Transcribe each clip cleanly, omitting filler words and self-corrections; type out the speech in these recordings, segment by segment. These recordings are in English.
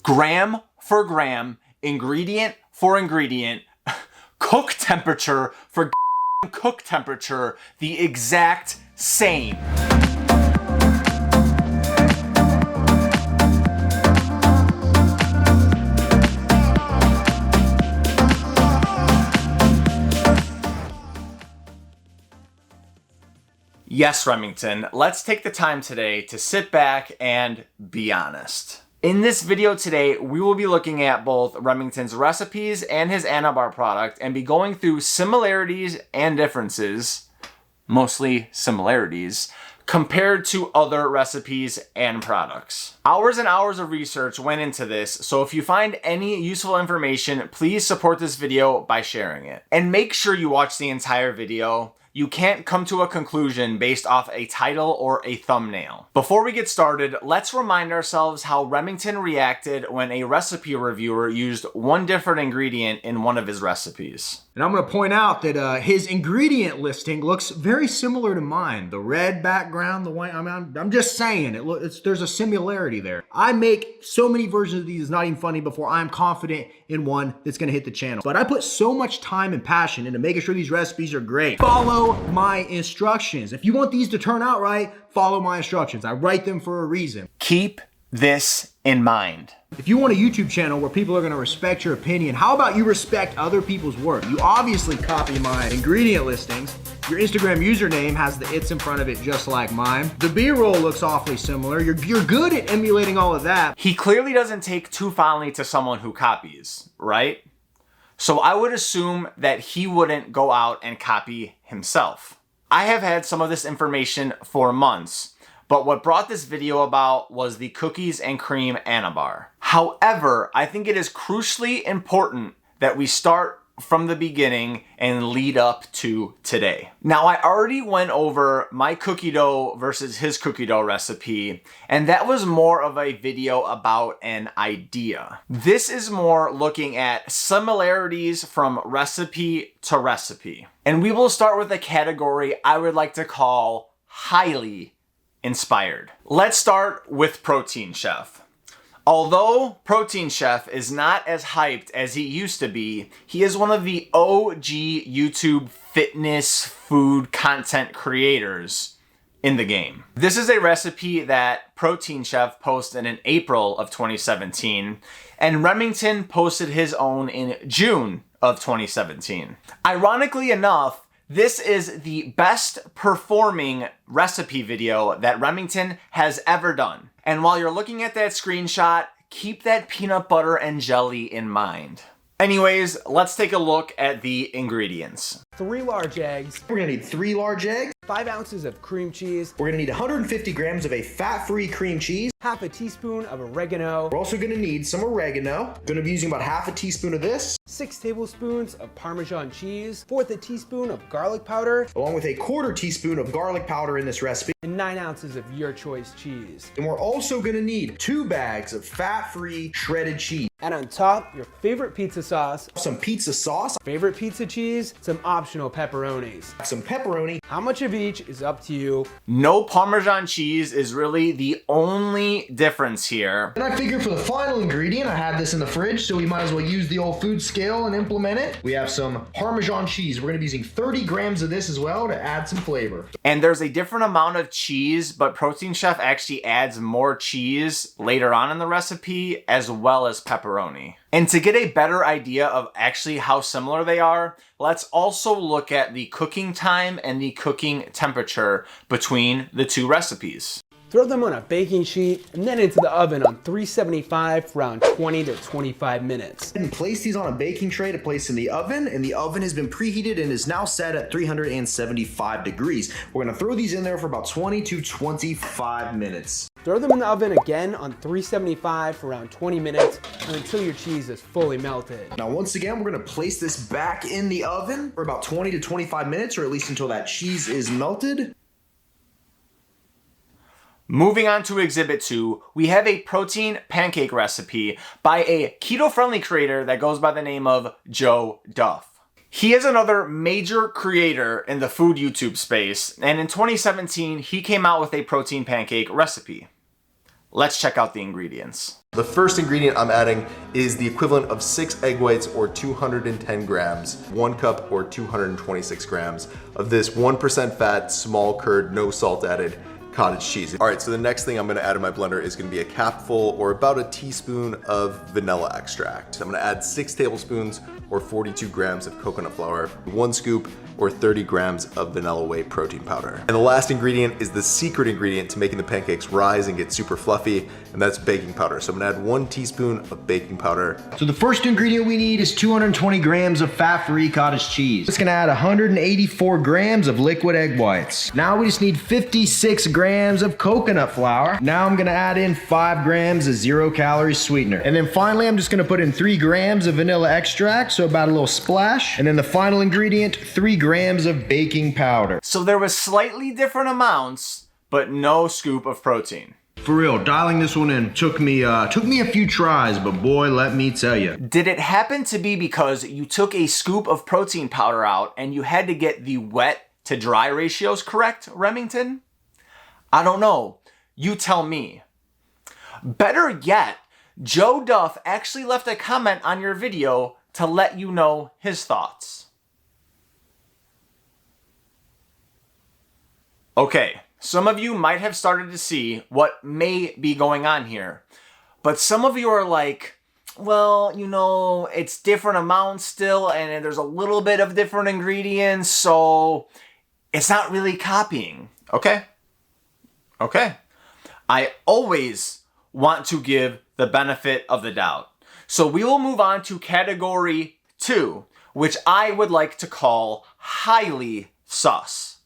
gram for gram, ingredient for ingredient, cook temperature for cook temperature, the exact same. Yes, Remington, let's take the time today to sit back and be honest. In this video today, we will be looking at both Remington's recipes and his Anabar product and be going through similarities and differences, mostly similarities, compared to other recipes and products. Hours and hours of research went into this, so if you find any useful information, please support this video by sharing it. And make sure you watch the entire video. You can't come to a conclusion based off a title or a thumbnail. Before we get started, let's remind ourselves how Remington reacted when a recipe reviewer used one different ingredient in one of his recipes. And I'm going to point out that his ingredient listing looks very similar to mine. The red background, the white, I'm just saying, there's a similarity there. I make so many versions of these, it's not even funny, before I'm confident in one that's going to hit the channel. But I put so much time and passion into making sure these recipes are great. Follow my instructions. If you want these to turn out right, follow my instructions. I write them for a reason. Keep this in mind. If you want a YouTube channel where people are going to respect your opinion, how about you respect other people's work? You obviously copy my ingredient listings. Your Instagram username has the "it's" in front of it just like mine. The B-roll looks awfully similar. You're good at emulating all of that. He clearly doesn't take too fondly to someone who copies, right? So I would assume that he wouldn't go out and copy himself. I have had some of this information for months, but what brought this video about was the cookies and cream Anabar. However, I think it is crucially important that we start from the beginning and lead up to today. Now, I already went over my cookie dough versus his cookie dough recipe, and that was more of a video about an idea. This is more looking at similarities from recipe to recipe. And we will start with a category I would like to call highly inspired. Let's start with Protein Chef. Although Protein Chef is not as hyped as he used to be, he is one of the OG YouTube fitness food content creators in the game. This is a recipe that Protein Chef posted in April of 2017, and Remington posted his own in June of 2017. Ironically enough, this is the best performing recipe video that Remington has ever done. And while you're looking at that screenshot, keep that peanut butter and jelly in mind. Anyways, let's take a look at the ingredients. 3 large eggs. We're gonna need 3 large eggs. 5 ounces of cream cheese. We're gonna need 150 grams of a fat-free cream cheese. Half a teaspoon of oregano. We're also gonna need some oregano. Gonna be using about half a teaspoon of this. 6 tablespoons of Parmesan cheese. 1/4 teaspoon of garlic powder. Along with a 1/4 teaspoon of garlic powder in this recipe. And 9 ounces of your choice cheese. And we're also gonna need 2 bags of fat-free shredded cheese. And on top, your favorite pizza sauce. Some pizza sauce. Favorite pizza cheese. Some optional pepperonis. Some pepperoni. How much of each is up to you. No Parmesan cheese is really the only difference here. And I figured for the final ingredient, I had this in the fridge, so we might as well use the old food scale and implement it. We have some Parmesan cheese. We're gonna be using 30 grams of this as well to add some flavor. And there's a different amount of cheese, but Protein Chef actually adds more cheese later on in the recipe, as well as pepperoni. And to get a better idea of actually how similar they are, let's also look at the cooking time and the cooking temperature between the two recipes. Throw them on a baking sheet and then into the oven on 375 for around 20 to 25 minutes. And place these on a baking tray to place in the oven, and the oven has been preheated and is now set at 375 degrees. We're gonna throw these in there for about 20 to 25 minutes. Throw them in the oven again on 375 for around 20 minutes and until your cheese is fully melted. Now once again, we're gonna place this back in the oven for about 20 to 25 minutes, or at least until that cheese is melted. Moving on to Exhibit 2, we have a protein pancake recipe by a keto-friendly creator that goes by the name of Joe Duff. He is another major creator in the food YouTube space, and in 2017, he came out with a protein pancake recipe. Let's check out the ingredients. The first ingredient I'm adding is the equivalent of 6 egg whites or 210 grams, 1 cup or 226 grams of this 1% fat, small curd, no salt added cottage cheese. All right, so the next thing I'm gonna add in my blender is gonna be a capful or about a teaspoon of vanilla extract. I'm gonna add 6 tablespoons or 42 grams of coconut flour, 1 scoop or 30 grams of vanilla whey protein powder. And the last ingredient is the secret ingredient to making the pancakes rise and get super fluffy, and that's baking powder. So I'm gonna add 1 teaspoon of baking powder. So the first ingredient we need is 220 grams of fat-free cottage cheese. It's gonna add 184 grams of liquid egg whites. Now we just need 56 grams of coconut flour. Now I'm gonna add in 5 grams of 0-calorie sweetener. And then finally, I'm just gonna put in 3 grams of vanilla extract, so about a little splash. And then the final ingredient, 3 grams of baking powder. So there was slightly different amounts, but no scoop of protein. For real, dialing this one in took me a few tries, but boy, let me tell you. Did it happen to be because you took a scoop of protein powder out and you had to get the wet to dry ratios correct, Remington? I don't know. You tell me. Better yet, Joe Duff actually left a comment on your video to let you know his thoughts. Okay, some of you might have started to see what may be going on here, but some of you are like, well, you know, it's different amounts still, and there's a little bit of different ingredients, so it's not really copying. Okay? Okay. I always want to give the benefit of the doubt. So we will move on to category 2, which I would like to call highly sus.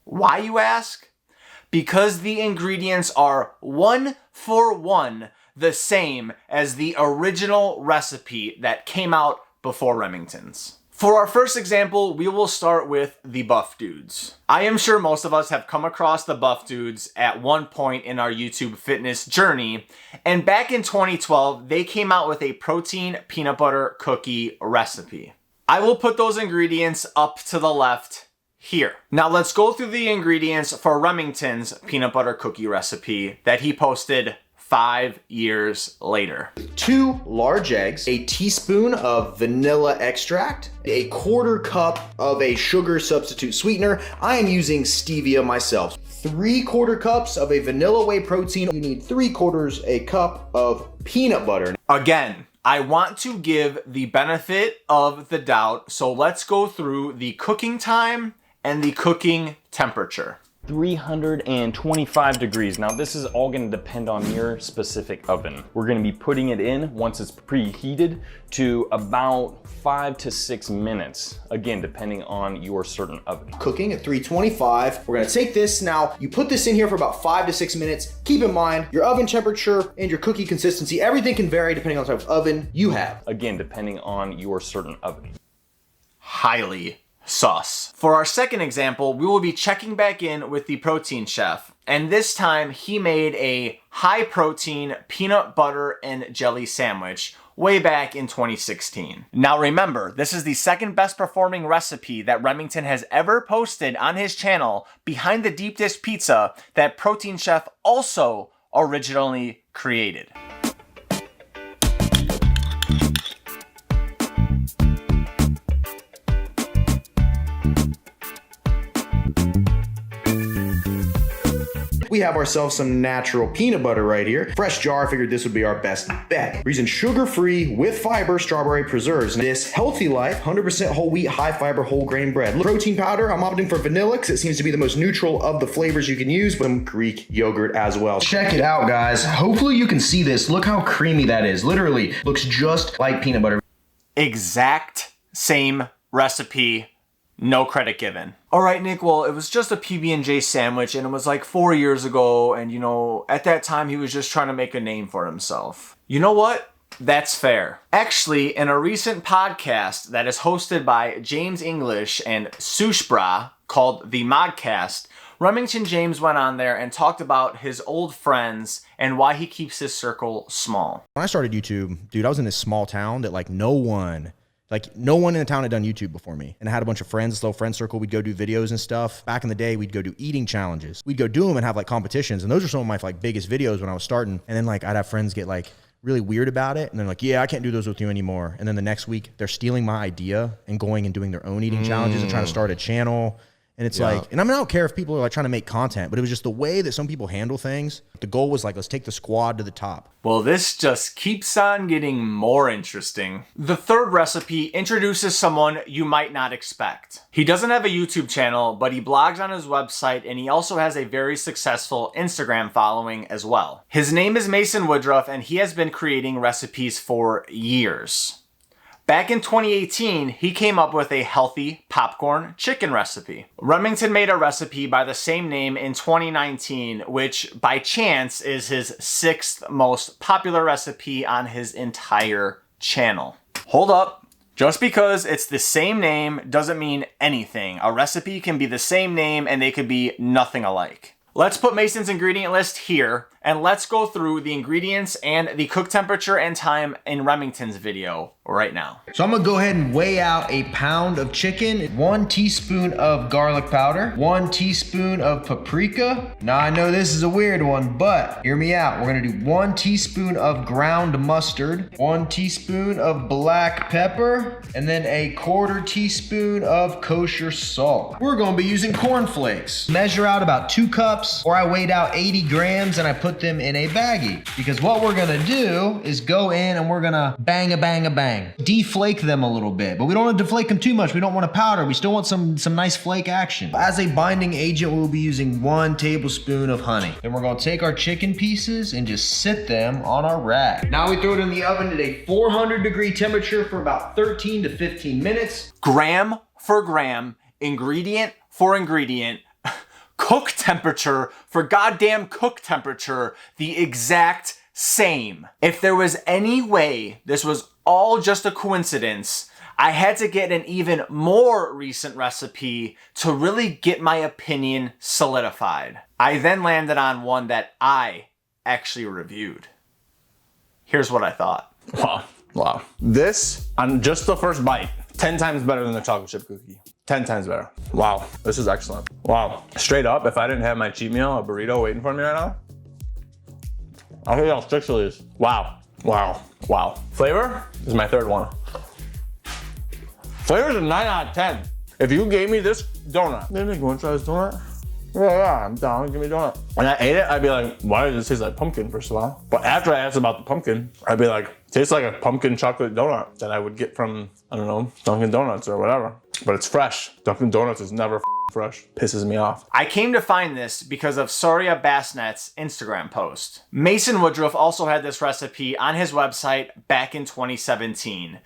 Why, you ask? Because the ingredients are 1 for 1 the same as the original recipe that came out before Remington's. For our first example, we will start with the Buff Dudes. I am sure most of us have come across the Buff Dudes at one point in our YouTube fitness journey, and back in 2012, they came out with a protein peanut butter cookie recipe. I will put those ingredients up to the left here. Now let's go through the ingredients for Remington's peanut butter cookie recipe that he posted 5 years later. 2 large eggs, a teaspoon of vanilla extract, a 1/4 cup of a sugar substitute sweetener. I am using stevia myself. 3/4 cups of a vanilla whey protein. You need 3/4 a cup of peanut butter. Again, I want to give the benefit of the doubt, so let's go through the cooking time and the cooking temperature. 325 degrees. Now this is all going to depend on your specific oven. We're going to be putting it in once it's preheated to about 5 to 6 minutes. Again, depending on your certain oven. Cooking at 325. We're gonna take this now. You put this in here for about 5 to 6 minutes. Keep in mind your oven temperature and your cookie consistency. Everything can vary depending on the type of oven you have. Again, depending on your certain oven. Highly sus. For our second example, we will be checking back in with the protein chef, and this time he made a high protein peanut butter and jelly sandwich way back in 2016. Now remember, this is the second best performing recipe that Remington has ever posted on his channel behind the deep dish pizza that Protein Chef also originally created. We have ourselves some natural peanut butter right here. Fresh jar, I figured this would be our best bet. We're using sugar-free with fiber strawberry preserves. This Healthy Life 100% whole wheat, high fiber, whole grain bread. Protein powder, I'm opting for vanilla because it seems to be the most neutral of the flavors you can use, but some Greek yogurt as well. Check it out, guys. Hopefully you can see this. Look how creamy that is. Literally looks just like peanut butter. Exact same recipe. No credit given. All right, Nick, well, it was just a PB&J sandwich and it was like 4 years ago. And you know, at that time he was just trying to make a name for himself. You know what? That's fair. Actually, in a recent podcast that is hosted by James English and Sushbra called The Modcast, Remington James went on there and talked about his old friends and why he keeps his circle small. When I started YouTube, dude, I was in this small town that like no one Like no one in the town had done YouTube before me. And I had a bunch of friends, this little friend circle. We'd go do videos and stuff. Back in the day, we'd go do eating challenges. We'd go do them and have like competitions. And those are some of my like biggest videos when I was starting. And then like I'd have friends get like really weird about it. And they're like, yeah, I can't do those with you anymore. And then the next week they're stealing my idea and going and doing their own eating challenges and trying to start a channel. And it's like, and I mean, I don't care if people are like trying to make content, but it was just the way that some people handle things. The goal was like, let's take the squad to the top. Well, this just keeps on getting more interesting. The third recipe introduces someone you might not expect. He doesn't have a YouTube channel, but he blogs on his website, and he also has a very successful Instagram following as well. His name is Mason Woodruff, and he has been creating recipes for years. Back in 2018, he came up with a healthy popcorn chicken recipe. Remington made a recipe by the same name in 2019, which by chance is his 6th most popular recipe on his entire channel. Hold up. Just because it's the same name doesn't mean anything. A recipe can be the same name and they could be nothing alike. Let's put Mason's ingredient list here, and let's go through the ingredients and the cook temperature and time in Remington's video right now. So I'm gonna go ahead and weigh out a pound of chicken, 1 teaspoon of garlic powder, 1 teaspoon of paprika. Now I know this is a weird one, but hear me out. We're gonna do 1 teaspoon of ground mustard, 1 teaspoon of black pepper, and then a 1/4 teaspoon of kosher salt. We're gonna be using cornflakes. Measure out about 2 cups, or I weighed out 80 grams and I put them in a baggie. Because what we're gonna do is go in and we're gonna bang a bang a bang. Deflake them a little bit, but we don't want to deflake them too much. We don't want a powder. We still want some nice flake action. As a binding agent, we'll be using 1 tablespoon of honey. Then we're gonna take our chicken pieces and just sit them on our rack. Now we throw it in the oven at a 400-degree temperature for about 13 to 15 minutes. Gram for gram, ingredient for ingredient, cook temperature for goddamn cook temperature, the exact same. If there was any way this was all just a coincidence, I had to get an even more recent recipe to really get my opinion solidified. I then landed on one that I actually reviewed. Here's what I thought. Wow. This, on just the first bite, 10 times better than the chocolate chip cookie. 10 times better. Wow, this is excellent. Wow, straight up, if I didn't have my cheat meal, a burrito waiting for me right now, I'll tell you how 6 of these. Wow. Flavor is my 3rd one. Flavor is a 9 out of 10. If you gave me this donut, you want to try this donut? Yeah, I'm down, give me a donut. When I ate it, I'd be like, why does this taste like pumpkin, first of all? But after I asked about the pumpkin, I'd be like, tastes like a pumpkin chocolate donut that I would get from, I don't know, Dunkin' Donuts or whatever. But it's fresh. Dunkin' Donuts is never fresh. Pisses me off. I came to find this because of Soria Bassnet's Instagram post. Mason Woodruff also had this recipe on his website back in 2017.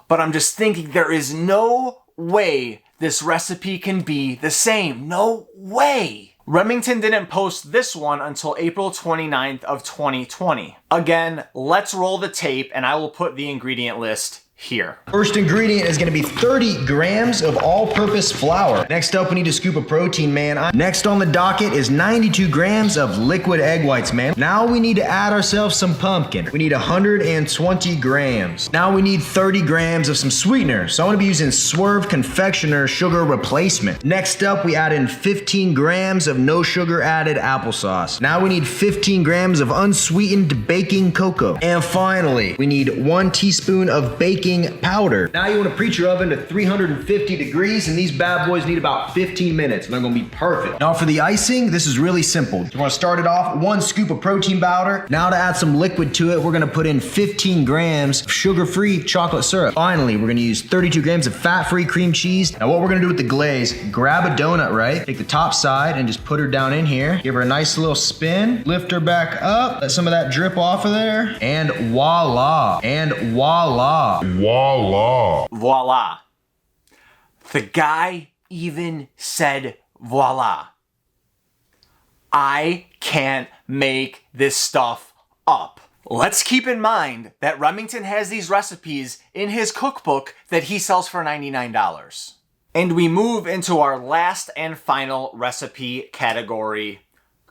But I'm just thinking there is no way this recipe can be the same. No way. Remington didn't post this one until April 29th of 2020. Again, let's roll the tape and I will put the ingredient list here. First ingredient is gonna be 30 grams of all-purpose flour. Next up, we need a scoop of protein, man. Next on the docket is 92 grams of liquid egg whites, man. Now we need to add ourselves some pumpkin. We need 120 grams. Now we need 30 grams of some sweetener. So I'm gonna be using Swerve Confectioner Sugar Replacement. Next up, we add in 15 grams of no sugar added applesauce. Now we need 15 grams of unsweetened baking cocoa. And finally, we need 1 teaspoon of baking powder. Now you want to preheat your oven to 350 degrees, and these bad boys need about 15 minutes, and they're gonna be perfect. Now for the icing, this is really simple. You want to start it off, 1 scoop of protein powder. Now to add some liquid to it, we're gonna put in 15 grams of sugar-free chocolate syrup. Finally, we're gonna use 32 grams of fat-free cream cheese. Now what we're gonna do with the glaze, grab a donut, right? Take the top side and just put her down in here. Give her a nice little spin. Lift her back up. Let some of that drip off of there. And voila. Voila. The guy even said voila. I can't make this stuff up. Let's keep in mind that Remington has these recipes in his cookbook that he sells for $99. And we move into our last and final recipe category,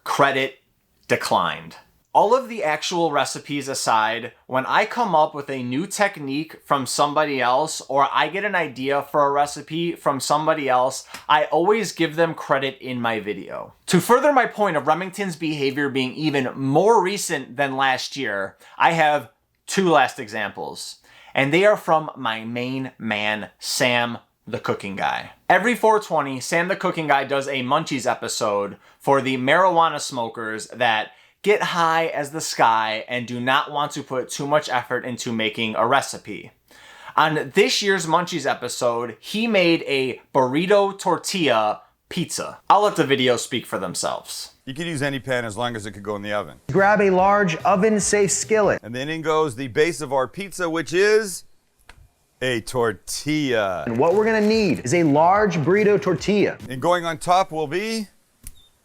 credit declined. All of the actual recipes aside, when I come up with a new technique from somebody else or I get an idea for a recipe from somebody else, I always give them credit in my video. To further my point of Remington's behavior being even more recent than last year, I have 2 last examples, and they are from my main man, Sam the Cooking Guy. Every 420, Sam the Cooking Guy does a Munchies episode for the marijuana smokers that get high as the sky and do not want to put too much effort into making a recipe. On this year's Munchies episode, he made a burrito tortilla pizza. I'll let the videos speak for themselves. You could use any pan as long as it could go in the oven. Grab a large oven-safe skillet. And then in goes the base of our pizza, which is a tortilla. And what we're gonna need is a large burrito tortilla. And going on top will be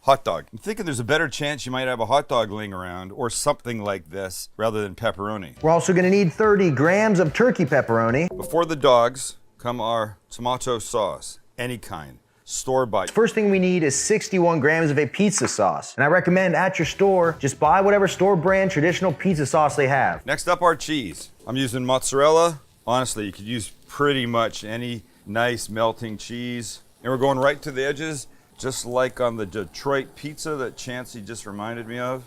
hot dog. I'm thinking there's a better chance you might have a hot dog laying around or something like this rather than pepperoni. We're also gonna need 30 grams of turkey pepperoni. Before the dogs come our tomato sauce, any kind, store-bought. First thing we need is 61 grams of a pizza sauce. And I recommend at your store, just buy whatever store brand traditional pizza sauce they have. Next up, our cheese. I'm using mozzarella. Honestly, you could use pretty much any nice melting cheese. And we're going right to the edges, just like on the Detroit pizza that Chancey just reminded me of.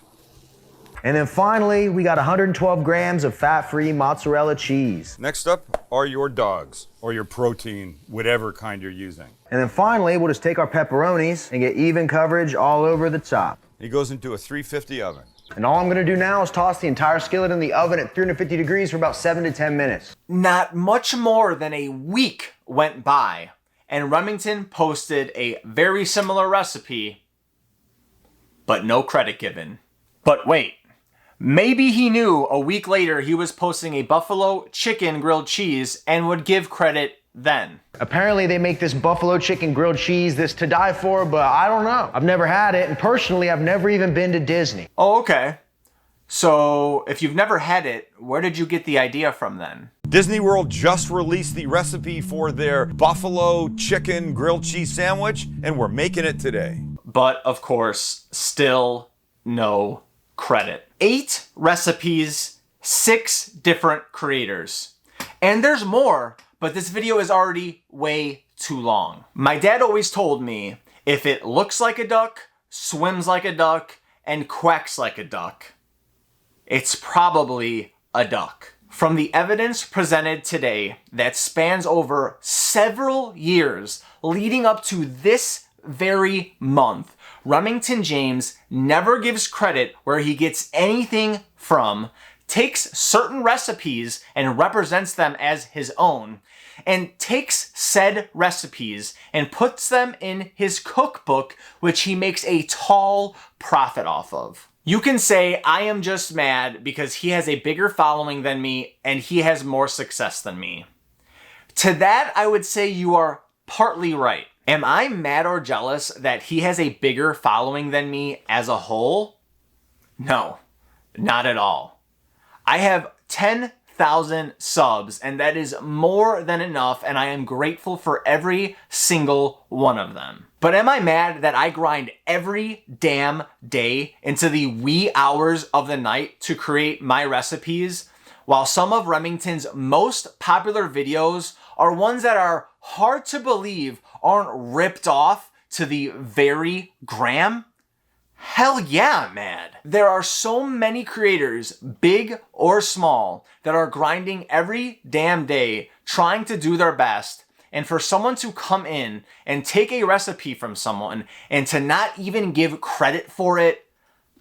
And then finally, we got 112 grams of fat-free mozzarella cheese. Next up are your dogs, or your protein, whatever kind you're using. And then finally, we'll just take our pepperonis and get even coverage all over the top. It goes into a 350 oven. And all I'm gonna do now is toss the entire skillet in the oven at 350 degrees for about 7 to 10 minutes. Not much more than a week went by, and Remington posted a very similar recipe, but no credit given. But wait, maybe he knew a week later he was posting a buffalo chicken grilled cheese and would give credit then. Apparently they make this buffalo chicken grilled cheese this to die for, but I don't know. I've never had it, and personally, I've never even been to Disney. Oh, okay. So if you've never had it, where did you get the idea from then? Disney World just released the recipe for their buffalo chicken grilled cheese sandwich, and we're making it today. But of course, still no credit. 8 recipes, 6 different creators. And there's more, but this video is already way too long. My dad always told me, if it looks like a duck, swims like a duck, and quacks like a duck, it's probably a duck. From the evidence presented today that spans over several years leading up to this very month, Remington James never gives credit where he gets anything from, takes certain recipes and represents them as his own, and takes said recipes and puts them in his cookbook, which he makes a tall profit off of. You can say I am just mad because he has a bigger following than me and he has more success than me. To that, I would say you are partly right. Am I mad or jealous that he has a bigger following than me as a whole? No, not at all. I have 10,000 subs, and that is more than enough, and I am grateful for every single one of them. But am I mad that I grind every damn day into the wee hours of the night to create my recipes, while some of Remington's most popular videos are ones that are hard to believe aren't ripped off to the very gram? Hell yeah, I'm mad. There are so many creators, big or small, that are grinding every damn day trying to do their best, and for someone to come in and take a recipe from someone and to not even give credit for it,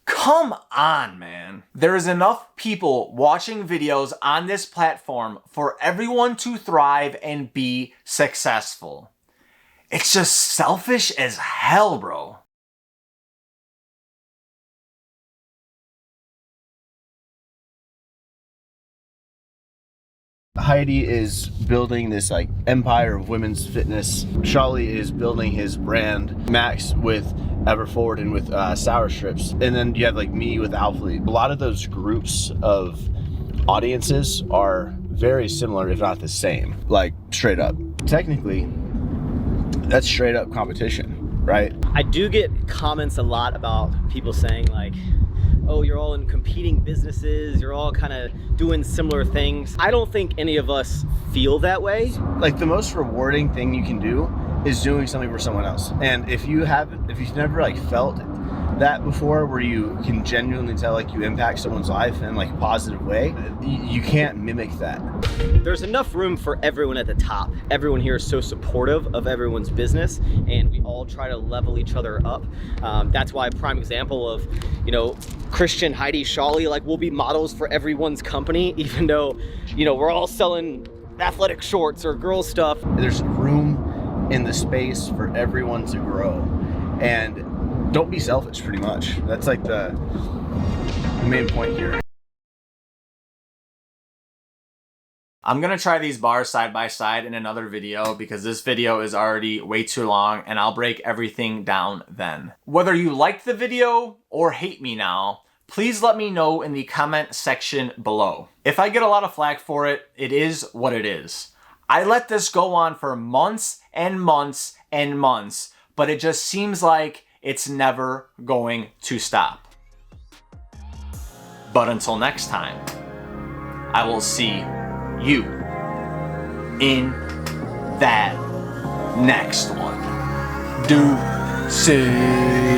come on, man. There is enough people watching videos on this platform for everyone to thrive and be successful. It's just selfish as hell, bro. Heidi is building this like empire of women's fitness. Charlie is building his brand. Max with Everforward and with Sour Strips. And then you have like me with Alphalete. A lot of those groups of audiences are very similar, if not the same. Like straight up. Technically, that's straight up competition. right? I do get comments a lot about people saying like, oh, you're all in competing businesses, you're all kind of doing similar things. I don't think any of us feel that way. Like the most rewarding thing you can do is doing something for someone else. And if you've never like felt that before, where you can genuinely tell like you impact someone's life in like a positive way, you can't mimic that. There's enough room for everyone at the top. Everyone here is so supportive of everyone's business, and we all try to level each other up. That's why a prime example of, you know, Christian, Heidi, Shawley, like we'll be models for everyone's company, even though, you know, we're all selling athletic shorts or girl stuff. There's room in the space for everyone to grow, and don't be selfish, pretty much. That's like the main point here. I'm gonna try these bars side by side in another video because this video is already way too long, and I'll break everything down then. Whether you liked the video or hate me now, please let me know in the comment section below. If I get a lot of flack for it, it is what it is. I let this go on for months and months and months, but it just seems like it's never going to stop. But until next time, I will see you in that next one. Deuces.